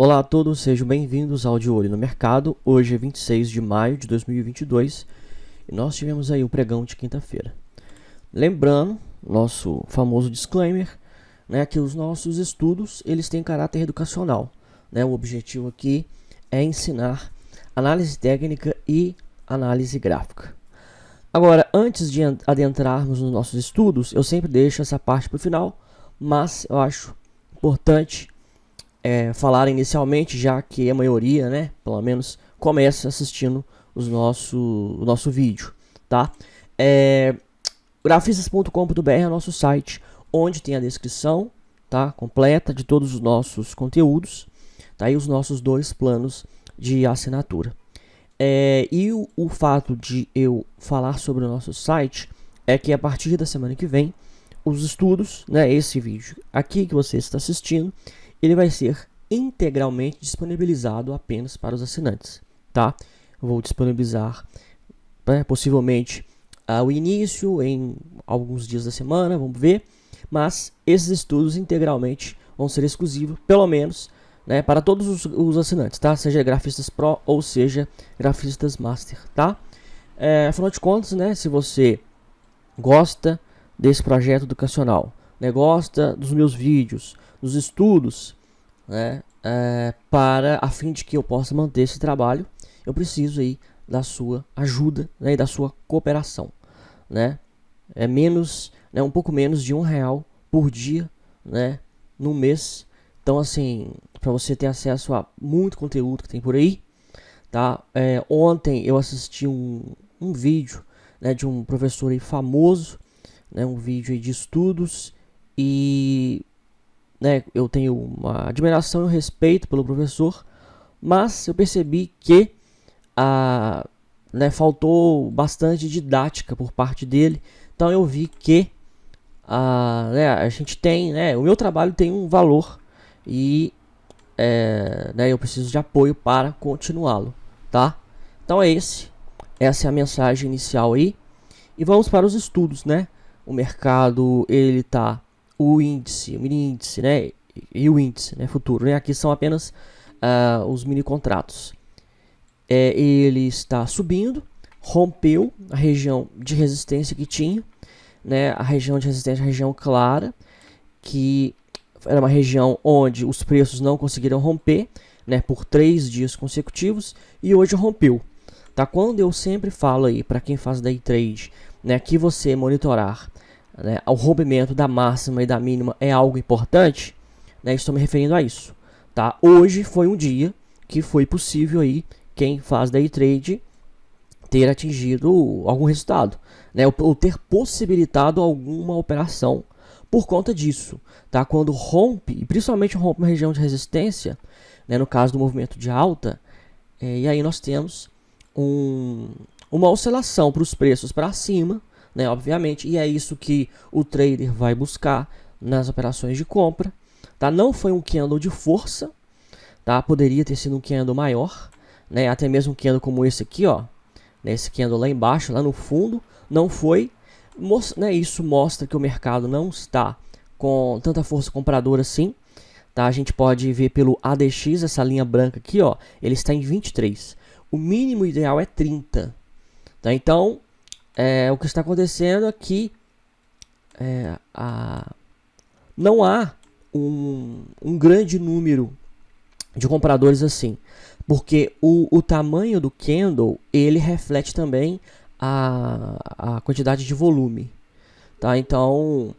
Olá a todos, sejam bem-vindos ao De Olho no Mercado. Hoje é 26 de maio de 2022 e nós tivemos aí o pregão de quinta-feira. Lembrando, nosso famoso disclaimer, né, que os nossos estudos eles têm caráter educacional. Né? O objetivo aqui é ensinar análise técnica e análise gráfica. Agora, antes de adentrarmos nos nossos estudos, eu sempre deixo essa parte para o final, mas eu acho importante falar inicialmente, já que a maioria, né, pelo menos, começa assistindo o nosso vídeo, tá? Grafistas.com.br é o nosso site, onde tem a descrição, tá, completa de todos os nossos conteúdos, tá, e os nossos 2 planos de assinatura. E o fato de eu falar sobre o nosso site é que a partir da semana que vem, os estudos, né, esse vídeo aqui que você está assistindo, ele vai ser integralmente disponibilizado apenas para os assinantes, tá? Eu vou disponibilizar, possivelmente, o início em alguns dias da semana, vamos ver, mas esses estudos integralmente vão ser exclusivos, pelo menos, né, para todos os assinantes, tá? Seja Grafistas Pro ou seja Grafistas Master, tá? Afinal de contas, né, se você gosta desse projeto educacional, né, gosta dos meus vídeos, dos estudos, né, a fim de que eu possa manter esse trabalho, eu preciso aí da sua ajuda, né, e da sua cooperação, né? Um pouco menos de R$1 por dia, né, no mês. Então, assim, para você ter acesso a muito conteúdo que tem por aí, tá? Ontem eu assisti um vídeo, né, de um professor aí famoso, né, um vídeo aí de estudos, e, né, eu tenho uma admiração e um respeito pelo professor, mas eu percebi que faltou bastante didática por parte dele. Então eu vi que a gente tem, né, o meu trabalho tem um valor e eu preciso de apoio para continuá-lo, tá? Então essa é a mensagem inicial aí, e vamos para os estudos, né? O mercado, ele tá, o índice, o mini índice, né, e o índice, né, futuro, né? Aqui são apenas os mini contratos. Ele está subindo, rompeu a região de resistência que tinha, né? A região de resistência, a região clara, que era uma região onde os preços não conseguiram romper, né, por 3 dias consecutivos, e hoje rompeu, tá? Quando eu sempre falo aí para quem faz day trade, né, que você monitorar, né, o rompimento da máxima e da mínima é algo importante, né, estou me referindo a isso, tá? Hoje foi um dia que foi possível aí quem faz day trade ter atingido algum resultado, né, ou ter possibilitado alguma operação por conta disso, tá? Quando rompe, e principalmente rompe uma região de resistência, né, no caso do movimento de alta, e aí nós temos uma oscilação para os preços para cima, né, obviamente, e é isso que o trader vai buscar nas operações de compra, tá? Não foi um candle de força, tá? Poderia ter sido um candle maior, né? Até mesmo um candle como esse aqui, ó, né? Esse candle lá embaixo, lá no fundo, não foi, né? Isso mostra que o mercado não está com tanta força compradora assim, tá? A gente pode ver pelo ADX, essa linha branca aqui, ó, ele está em 23. O mínimo ideal é 30, tá? Então, o que está acontecendo aqui não há um grande número de compradores assim, porque o tamanho do candle, ele reflete também a quantidade de volume, tá? Então,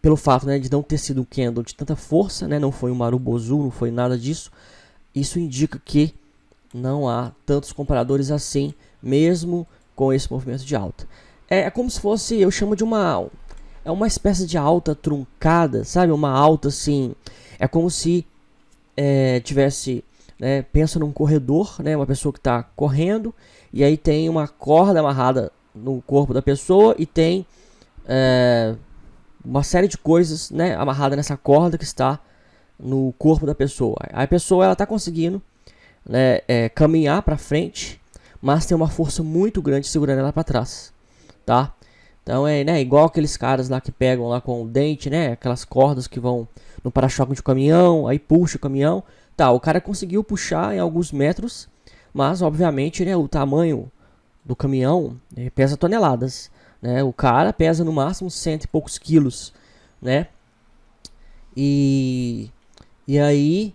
pelo fato, né, de não ter sido um candle de tanta força, né, não foi um Marubozu, não foi nada disso, isso indica que não há tantos compradores assim, mesmo com esse movimento de alta. É como se fosse, eu chamo de uma espécie de alta truncada, sabe? Uma alta assim, é como se tivesse, né, pensa num corredor, né, uma pessoa que está correndo, e aí tem uma corda amarrada no corpo da pessoa, e tem uma série de coisas, né, amarrada nessa corda que está no corpo da pessoa. A pessoa, ela está conseguindo, né, caminhar para frente, mas tem uma força muito grande segurando ela para trás, tá? Então é, né, igual aqueles caras lá que pegam lá com o dente, né, aquelas cordas que vão no para-choque de caminhão, aí puxa o caminhão. Tá, o cara conseguiu puxar em alguns metros, mas obviamente, né, o tamanho do caminhão pesa toneladas, né? O cara pesa no máximo 100 e poucos quilos, né? E aí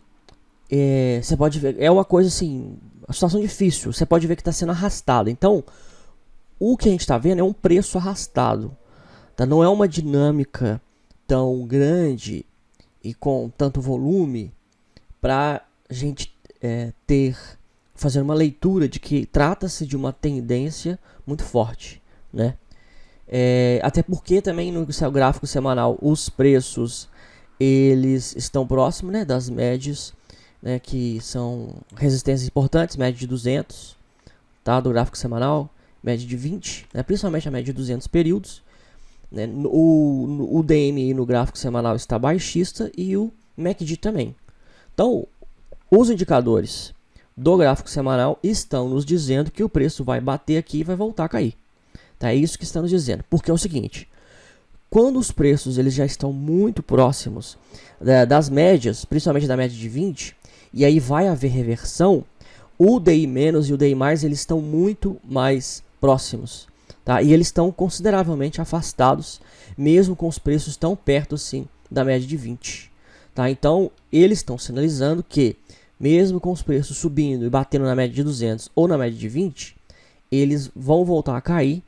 você pode ver, é uma coisa assim, uma situação difícil. Você pode ver que está sendo arrastado. Então, o que a gente está vendo é um preço arrastado, tá? Não é uma dinâmica tão grande e com tanto volume para a gente fazer uma leitura de que trata-se de uma tendência muito forte, né? Até porque também no gráfico semanal os preços eles estão próximos, né, das médias, né, que são resistências importantes, média de 200, tá, do gráfico semanal, média de 20, né, principalmente a média de 200 períodos, né, o DMI no gráfico semanal está baixista e o MACD também. Então, os indicadores do gráfico semanal estão nos dizendo que o preço vai bater aqui e vai voltar a cair. Tá? É isso que estamos dizendo. Porque é o seguinte, quando os preços eles já estão muito próximos das médias, principalmente da média de 20, e aí vai haver reversão, o DI- e o DI+, eles estão muito mais próximos. Tá? E eles estão consideravelmente afastados, mesmo com os preços tão perto assim da média de 20. Tá? Então, eles estão sinalizando que, mesmo com os preços subindo e batendo na média de 200 ou na média de 20, eles vão voltar a cair,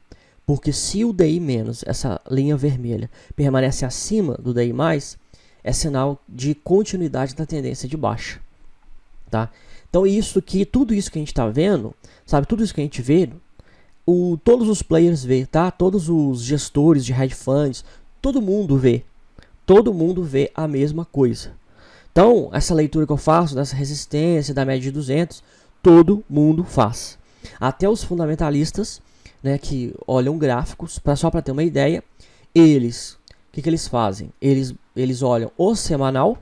porque se o DI-, essa linha vermelha, permanece acima do DI+, é sinal de continuidade da tendência de baixa. Tá? Então, tudo isso que a gente está vendo, sabe, tudo isso que a gente vê, todos os players vê, tá? Todos os gestores de hedge funds, todo mundo vê a mesma coisa. Então, essa leitura que eu faço dessa resistência da média de 200, todo mundo faz. Até os fundamentalistas, né, que olham gráficos, só para ter uma ideia, o que eles fazem? Eles olham o semanal,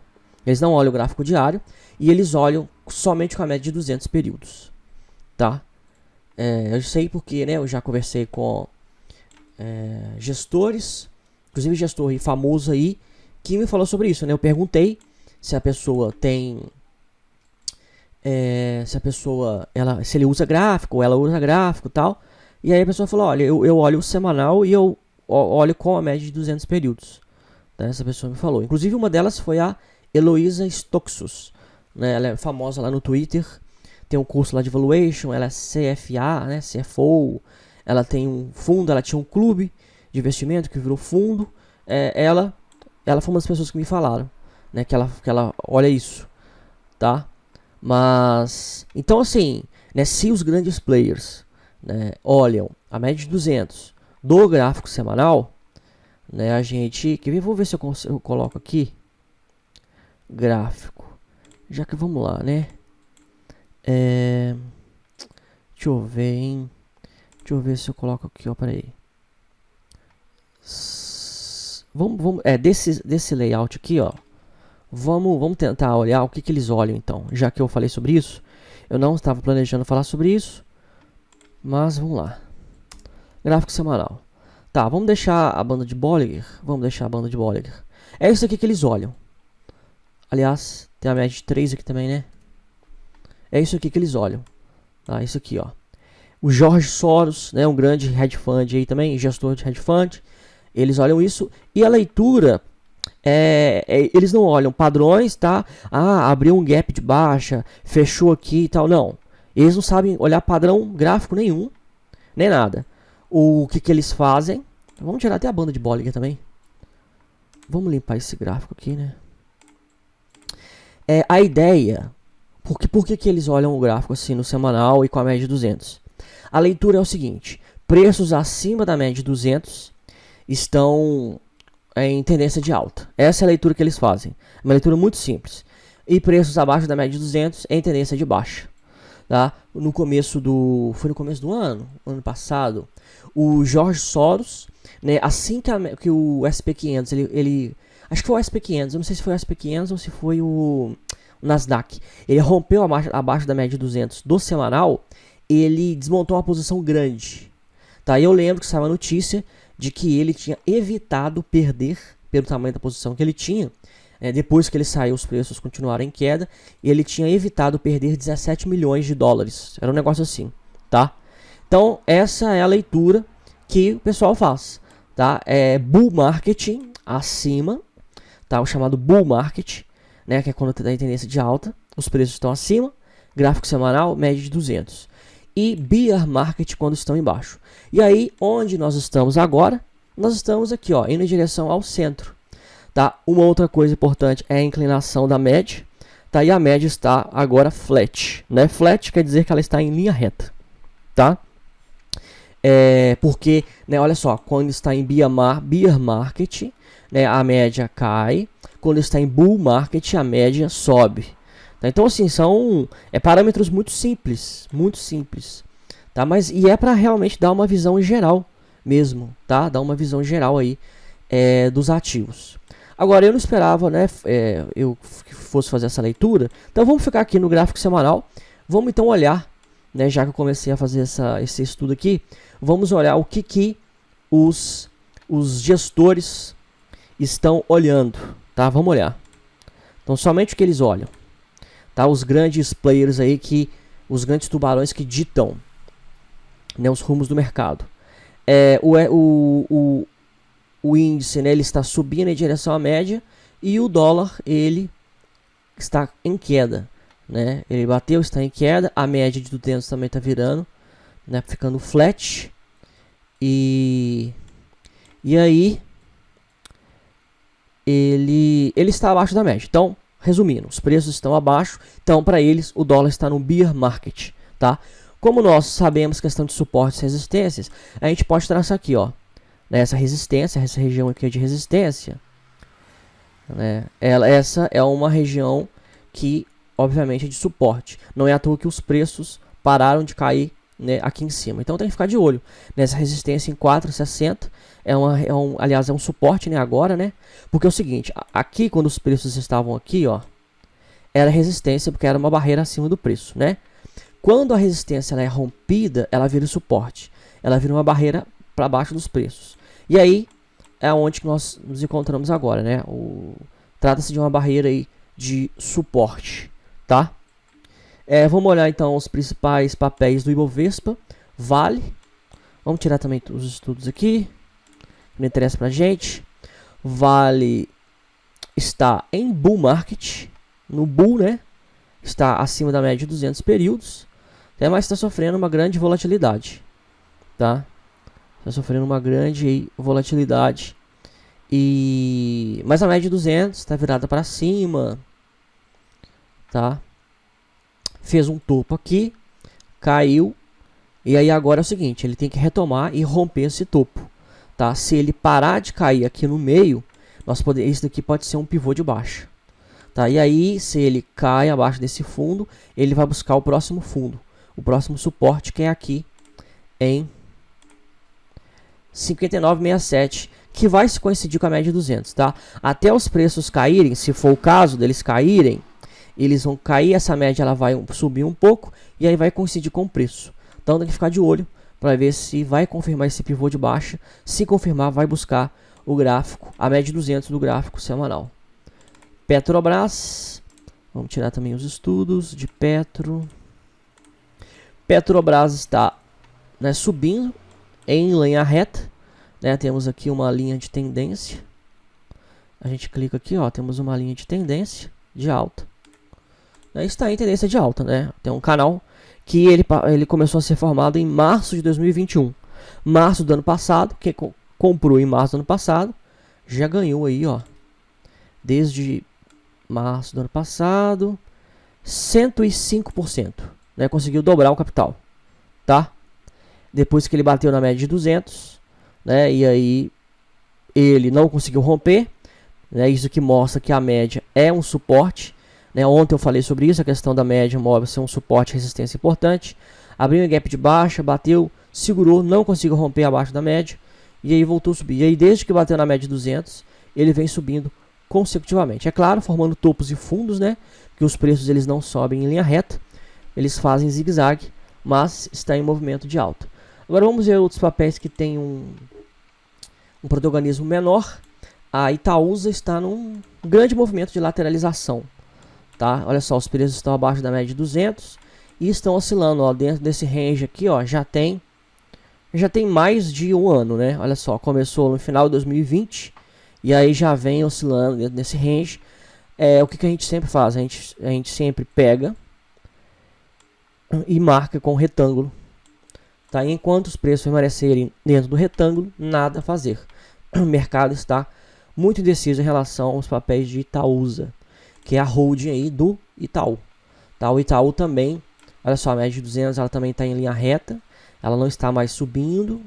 eles não olham o gráfico diário, e eles olham somente com a média de 200 períodos. Tá? Eu sei porque, né, eu já conversei com gestores, inclusive gestor famoso aí, que me falou sobre isso, né? Eu perguntei se a pessoa tem, se ele usa gráfico, ou ela usa gráfico e tal. E aí a pessoa falou, olha, eu olho o semanal e eu olho com a média de 200 períodos. Né? Essa pessoa me falou. Inclusive uma delas foi a Heloísa Stoxos. Né? Ela é famosa lá no Twitter, tem um curso lá de Valuation, ela é CFA, né? CFO, ela tem um fundo, ela tinha um clube de investimento que virou fundo. Ela foi uma das pessoas que me falaram, né, que ela olha isso, tá? Mas, então assim, né, se os grandes players, né, olham a média de 200 do gráfico semanal, né, a gente, vou ver se eu coloco aqui, gráfico, já que vamos lá, né, deixa eu ver, hein, deixa eu ver se eu coloco aqui, ó, peraí, vamos desse layout aqui, ó. Vamos tentar olhar o que eles olham então. Já que eu falei sobre isso, eu não estava planejando falar sobre isso, mas vamos lá. Gráfico semanal. Tá, vamos deixar a banda de Bollinger. É isso aqui que eles olham. Aliás, tem a média de 3 aqui também, né? É isso aqui que eles olham. Tá, isso aqui, ó. O George Soros, né, um grande hedge fund aí também, gestor de hedge fund. Eles olham isso e a leitura... eles não olham padrões, tá? Abriu um gap de baixa, fechou aqui e tal, não. Eles não sabem olhar padrão gráfico nenhum, nem nada. O que eles fazem? Vamos tirar até a banda de Bollinger também. Vamos limpar esse gráfico aqui, né? A ideia, por que eles olham o gráfico assim no semanal e com a média de 200? A leitura é o seguinte, preços acima da média de 200 estão... em tendência de alta. Essa é a leitura que eles fazem. Uma leitura muito simples. E preços abaixo da média de 200 em tendência de baixa. Tá? Foi no começo do ano passado, o George Soros, né, assim que o SP500, ele acho que foi o SP500, eu não sei se foi o SP500 ou se foi o Nasdaq, ele rompeu abaixo da média de 200 do semanal, ele desmontou uma posição grande. Tá? E eu lembro que saiu a notícia de que ele tinha evitado perder pelo tamanho da posição que ele tinha. Depois que ele saiu, os preços continuaram em queda e ele tinha evitado perder 17 milhões de dólares. Era um negócio assim, tá? Então, essa é a leitura que o pessoal faz, tá? É bull market acima, tá? O chamado bull market, né? Que é quando está em tendência de alta, os preços estão acima, gráfico semanal, média de 200. E bear market quando estão embaixo. E aí, onde nós estamos agora? Nós estamos aqui, ó, indo em direção ao centro. Tá? Uma outra coisa importante é a inclinação da média, tá? E a média está agora flat, né? Flat quer dizer que ela está em linha reta, tá? Porque, né, olha só, quando está em bear market, né, a média cai, quando está em bull market, a média sobe. Tá? Então, assim, são parâmetros muito simples, tá? Mas é para realmente dar uma visão geral mesmo, tá? Dar uma visão geral aí dos ativos. Agora, eu não esperava, né, eu que fosse fazer essa leitura. Então, vamos ficar aqui no gráfico semanal. Vamos, então, olhar, né, já que eu comecei a fazer esse estudo aqui, vamos olhar o que os gestores estão olhando, tá? Vamos olhar. Então, somente o que eles olham, tá? Os grandes players aí, os grandes tubarões que ditam, né, os rumos do mercado. O índice, né, ele está subindo em direção à média e o dólar ele está em queda, né? Ele bateu, está em queda, a média de 200 também está virando, né, ficando flat. E aí ele está abaixo da média. Então, resumindo, os preços estão abaixo, então para eles o dólar está no bear market, tá? Como nós sabemos questão de suportes e resistências, a gente pode traçar aqui, ó, essa resistência, essa região aqui é de resistência, né? Essa é uma região que, obviamente, é de suporte. Não é à toa que os preços pararam de cair, né, aqui em cima. Então tem que ficar de olho nessa resistência em 4,60. Aliás, é um suporte, né, agora, né? Porque é o seguinte, aqui quando os preços estavam aqui, ó, era resistência porque era uma barreira acima do preço, né? Quando a resistência ela é rompida, ela vira suporte. Ela vira uma barreira para baixo dos preços. E aí é onde que nós nos encontramos agora, né? Trata-se de uma barreira aí de suporte, tá? Vamos olhar então os principais papéis do Ibovespa. Vale. Vamos tirar também os estudos aqui, que não interessa pra gente. Vale está em bull market, no bull, né? Está acima da média de 200 períodos, mas está sofrendo uma grande volatilidade, tá? Está sofrendo uma grande volatilidade. Mas a média de 200 está virada para cima, tá? Fez um topo aqui, caiu. E aí agora é o seguinte, ele tem que retomar e romper esse topo, tá? Se ele parar de cair aqui no meio, isso daqui pode ser um pivô de baixa, tá? E aí, se ele cai abaixo desse fundo, ele vai buscar o próximo fundo, o próximo suporte, que é aqui em 59,67, que vai se coincidir com a média de 200, tá? Até os preços caírem, se for o caso deles caírem, eles vão cair, essa média ela vai subir um pouco e aí vai coincidir com o preço. Então tem que ficar de olho para ver se vai confirmar esse pivô de baixa. Se confirmar, vai buscar o gráfico, a média de 200 do gráfico semanal. Petrobras, vamos tirar também os estudos de Petrobras está, né, subindo em linha reta, né? Temos aqui uma linha de tendência. A gente clica aqui, ó, temos uma linha de tendência de alta. Está em tendência de alta, né? Tem um canal que ele começou a ser formado em março de 2021. Março do ano passado, quem comprou em março do ano passado, já ganhou aí, ó, desde março do ano passado, 105%, né? Conseguiu dobrar o capital, tá? Depois que ele bateu na média de 200, né? E aí ele não conseguiu romper, né? Isso que mostra que a média é um suporte, né? Ontem eu falei sobre isso, a questão da média móvel ser um suporte e resistência importante. Abriu um gap de baixa, bateu, segurou, não conseguiu romper abaixo da média e aí voltou a subir. E aí desde que bateu na média de 200, ele vem subindo consecutivamente. É claro, formando topos e fundos, né? Que os preços eles não sobem em linha reta, eles fazem zigue-zague, mas está em movimento de alta. Agora vamos ver outros papéis que tem um protagonismo menor, a Itaúsa está num grande movimento de lateralização, tá? Olha só, os preços estão abaixo da média de 200 e estão oscilando, ó, dentro desse range aqui, ó, já tem mais de um ano, né? Olha só, começou no final de 2020 e aí já vem oscilando dentro desse range. O que a gente sempre faz? A gente sempre pega e marca com retângulo, tá? E enquanto os preços permanecerem dentro do retângulo, nada a fazer. O mercado está muito indeciso em relação aos papéis de Itaúsa, que é a holding aí do Itaú, tá? O Itaú também, olha só, a média de 200 ela também está em linha reta, ela não está mais subindo,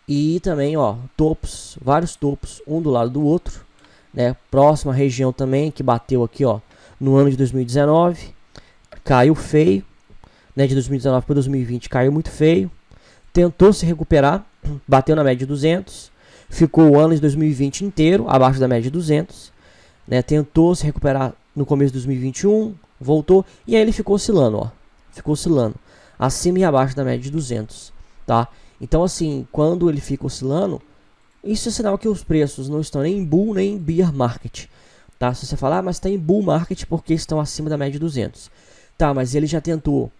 e também, ó, topos, vários topos, um do lado do outro, né? Próxima região também, que bateu aqui, ó, no ano de 2019, caiu feio, né? De 2019 para 2020 caiu muito feio, tentou se recuperar, bateu na média de 200, ficou o ano de 2020 inteiro abaixo da média de 200, né? Tentou se recuperar no começo de 2021, voltou, e aí ele ficou oscilando, ó, ficou oscilando acima e abaixo da média de 200, tá? Então, assim, quando ele fica oscilando, isso é sinal que os preços não estão nem em bull nem em bear market, tá? Se você falar, mas está em bull market porque estão acima da média de 200, tá? Mas ele já tentou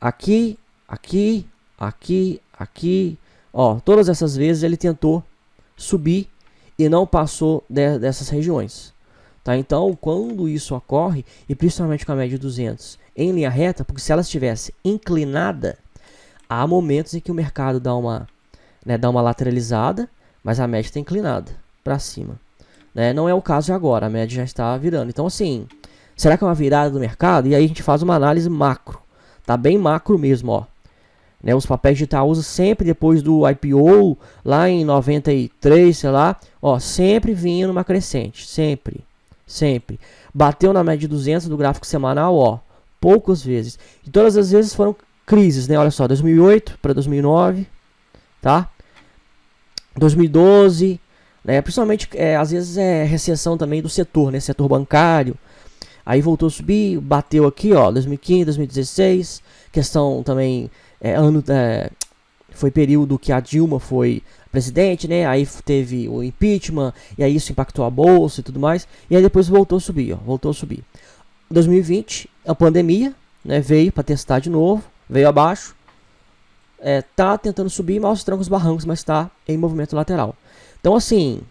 aqui, aqui, aqui, aqui, ó, todas essas vezes ele tentou subir e não passou dessas regiões, tá? Então, quando isso ocorre, e principalmente com a média de 200 em linha reta, porque se ela estivesse inclinada, há momentos em que o mercado dá uma lateralizada, mas a média está inclinada para cima, né? Não é o caso de agora, a média já está virando. Então, assim, será que é uma virada do mercado? E aí a gente faz uma análise macro, tá? Bem macro mesmo, ó. Né, os papéis de Itaúsa sempre depois do IPO, lá em 93, sei lá, ó, sempre vinha numa crescente, sempre. Bateu na média de 200 do gráfico semanal, ó, poucas vezes. E todas as vezes foram crises, né? Olha só, 2008 para 2009, tá? 2012, né? Principalmente, às vezes é recessão também do setor, né? Setor bancário. Aí voltou a subir, bateu aqui, ó, 2015, 2016, questão também... foi período que a Dilma foi presidente, né? Aí teve o impeachment, e aí isso impactou a bolsa e tudo mais. E aí depois voltou a subir, ó, voltou a subir. 2020, a pandemia, né? Veio para testar de novo, veio abaixo. Tá tentando subir, mas aos trancos barrancos, mas tá em movimento lateral. Então, assim,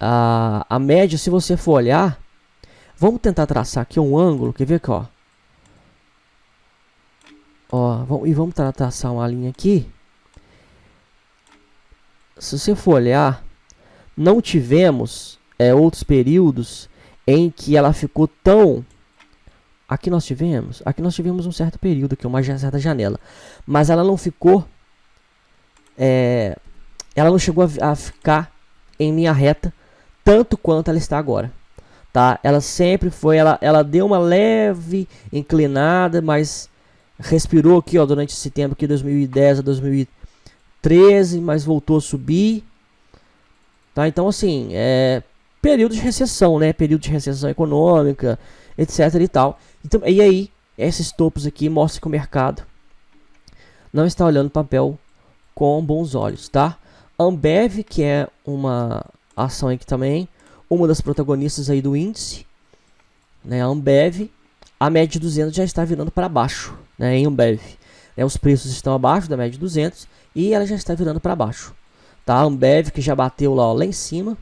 a média, se você for olhar, vamos tentar traçar aqui um ângulo, quer ver aqui, ó. E vamos traçar uma linha aqui. Se você for olhar, não tivemos outros períodos em que ela ficou tão... Aqui nós tivemos um certo período, aqui, uma certa janela. Mas ela não ficou... ela não chegou a ficar em linha reta tanto quanto ela está agora. Tá? Ela sempre foi... Ela deu uma leve inclinada, mas... respirou aqui, ó, durante esse tempo aqui, 2010 a 2013, mas voltou a subir, tá? Então, assim, período de recessão, né? Período de recessão econômica, etc e tal. Então, e aí, esses topos aqui mostram que o mercado não está olhando o papel com bons olhos, tá? Ambev, que é uma ação aqui também, uma das protagonistas aí do índice, né? A Ambev, a média de 200 já está virando para baixo, né, em Ambev. Os preços estão abaixo da média de 200 e ela já está virando para baixo. Tá? A Ambev, que já bateu lá em cima,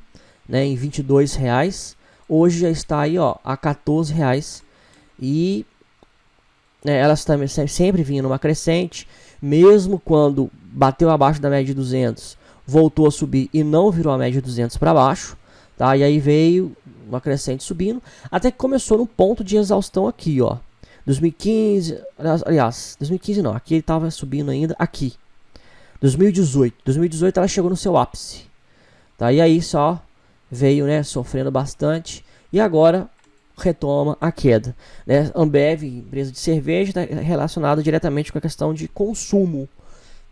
né, em R$22, hoje já está aí, ó, a R$14. E ela também sempre vinha numa crescente, mesmo quando bateu abaixo da média de 200, voltou a subir e não virou a média de 200 para baixo. Tá? E aí veio uma crescente subindo, até que começou no ponto de exaustão aqui, ó. 2015, aliás, 2015 não, aqui ele estava subindo ainda, aqui. 2018 ela chegou no seu ápice. Tá? E aí só veio, né, sofrendo bastante, e agora retoma a queda. Né? Ambev, empresa de cerveja, está relacionada diretamente com a questão de consumo.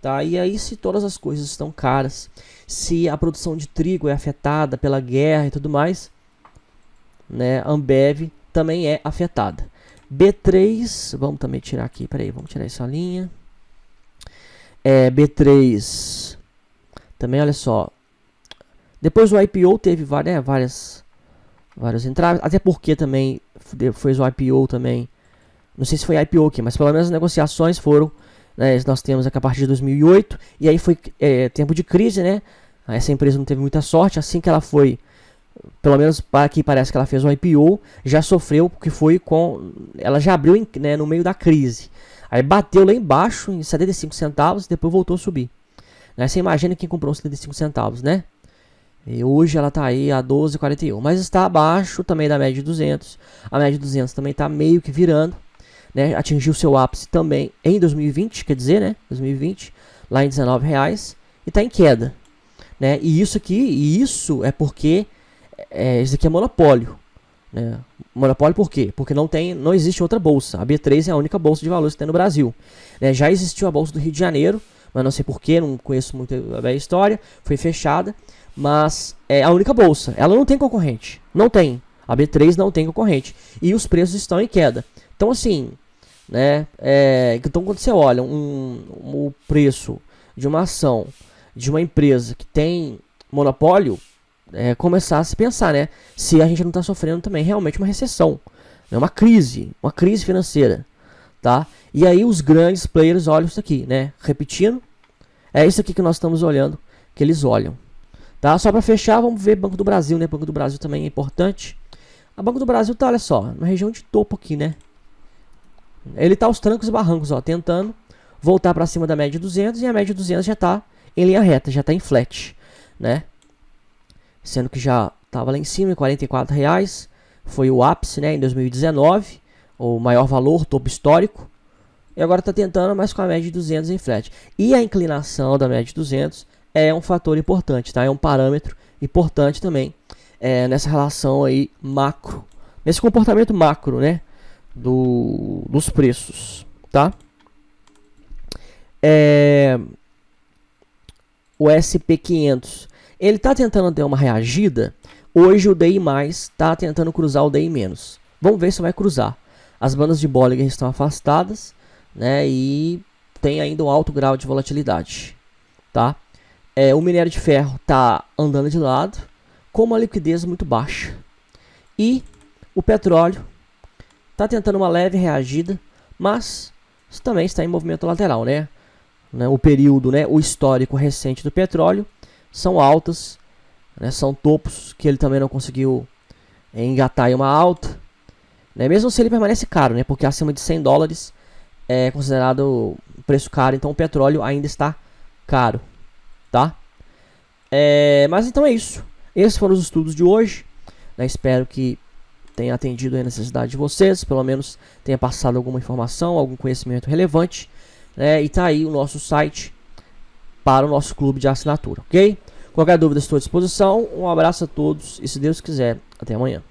Tá? E aí, se todas as coisas estão caras, se a produção de trigo é afetada pela guerra e tudo mais, né, Ambev também é afetada. B3, vamos também tirar aqui, peraí, vamos tirar essa linha. B3 Também, olha só. Depois do IPO teve várias entradas. Até porque também depois o IPO também. Não sei se foi IPO aqui, mas pelo menos as negociações foram. Né, nós temos aqui a partir de 2008. E aí foi tempo de crise, né? Essa empresa não teve muita sorte. Assim que ela foi. Pelo menos aqui parece que ela fez o IPO. Já sofreu, porque foi com. Ela já abriu né, no meio da crise. Aí bateu lá embaixo em 75 centavos. E depois voltou a subir. Né, você imagina quem comprou 75 centavos, né? E hoje ela está aí a 12,41, mas está abaixo também da média de 200. A média de 200 também está meio que virando, né? Atingiu seu ápice também em 2020, quer dizer, né? 2020, lá em R$19 e está em queda, né? E isso é porque isso aqui é monopólio, né? Monopólio por quê? Porque não existe outra bolsa. A B3 é a única bolsa de valores que tem no Brasil, né? Já existiu a bolsa do Rio de Janeiro, mas não sei porquê, não conheço muito a história, foi fechada. Mas é a única bolsa. Ela não tem concorrente. Não tem. A B3 não tem concorrente. E os preços estão em queda. Então, assim, né? Então, quando você olha o preço de uma ação de uma empresa que tem monopólio, começar a se pensar, né? Se a gente não está sofrendo também realmente uma recessão, né, uma crise financeira, tá? E aí os grandes players olham isso aqui, né? Repetindo, é isso aqui que nós estamos olhando, que eles olham. Tá? Só para fechar, vamos ver Banco do Brasil, né? Banco do Brasil também é importante. A Banco do Brasil tá, olha só, na região de topo aqui, né? Ele tá aos trancos e barrancos, ó, tentando voltar para cima da média de 200 e a média de 200 já tá em linha reta, já tá em flat, né? Sendo que já tava lá em cima, em R$44, foi o ápice, né, em 2019, o maior valor, topo histórico. E agora tá tentando, mas com a média de 200 em flat. E a inclinação da média de 200 é um fator importante, tá? É um parâmetro importante também nessa relação aí macro, nesse comportamento macro, né? Dos preços, tá? O SP500, ele tá tentando ter uma reagida. Hoje o DI+, tá tentando cruzar o DI-. Vamos ver se vai cruzar. As bandas de Bollinger estão afastadas, né? E tem ainda um alto grau de volatilidade, tá? O minério de ferro está andando de lado, com uma liquidez muito baixa. E o petróleo está tentando uma leve reagida, mas também está em movimento lateral, né? O período, né, o histórico recente do petróleo são altas, né, são topos que ele também não conseguiu engatar em uma alta, né? Mesmo se ele permanece caro, né? Porque acima de $100 é considerado preço caro, então o petróleo ainda está caro. Tá? Mas então é isso. Esses foram os estudos de hoje, né? Espero que tenha atendido a necessidade de vocês, pelo menos tenha passado alguma informação, algum conhecimento relevante, né? E tá aí o nosso site para o nosso clube de assinatura, ok? Qualquer dúvida estou à disposição. Um abraço a todos e, se Deus quiser, até amanhã.